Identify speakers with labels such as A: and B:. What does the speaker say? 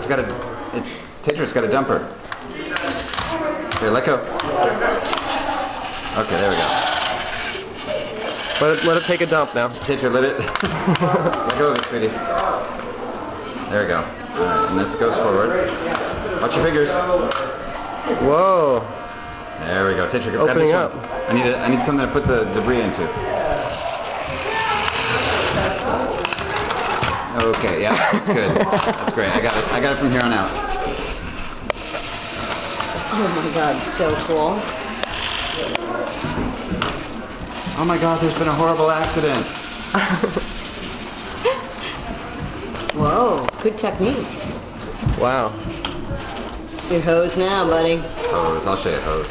A: It's got a... Tetreaux got a dumper. Here, let go. Okay, there we go.
B: Let it take a dump now.
A: Tetreaux, let it... let go of it, sweetie. There we go. Alright, and this goes forward. Watch your fingers.
B: Whoa.
A: There we go. Tetreaux, grab
B: Opening
A: this
B: up.
A: one. I need something to put the debris into. Okay, yeah, that's good. That's great. I got it from here on out.
C: Oh my god, so cool.
A: Oh my god, there's been a horrible accident.
C: Whoa, good technique.
B: Wow.
C: Your hose now, buddy.
A: Hose, I'll show you a hose.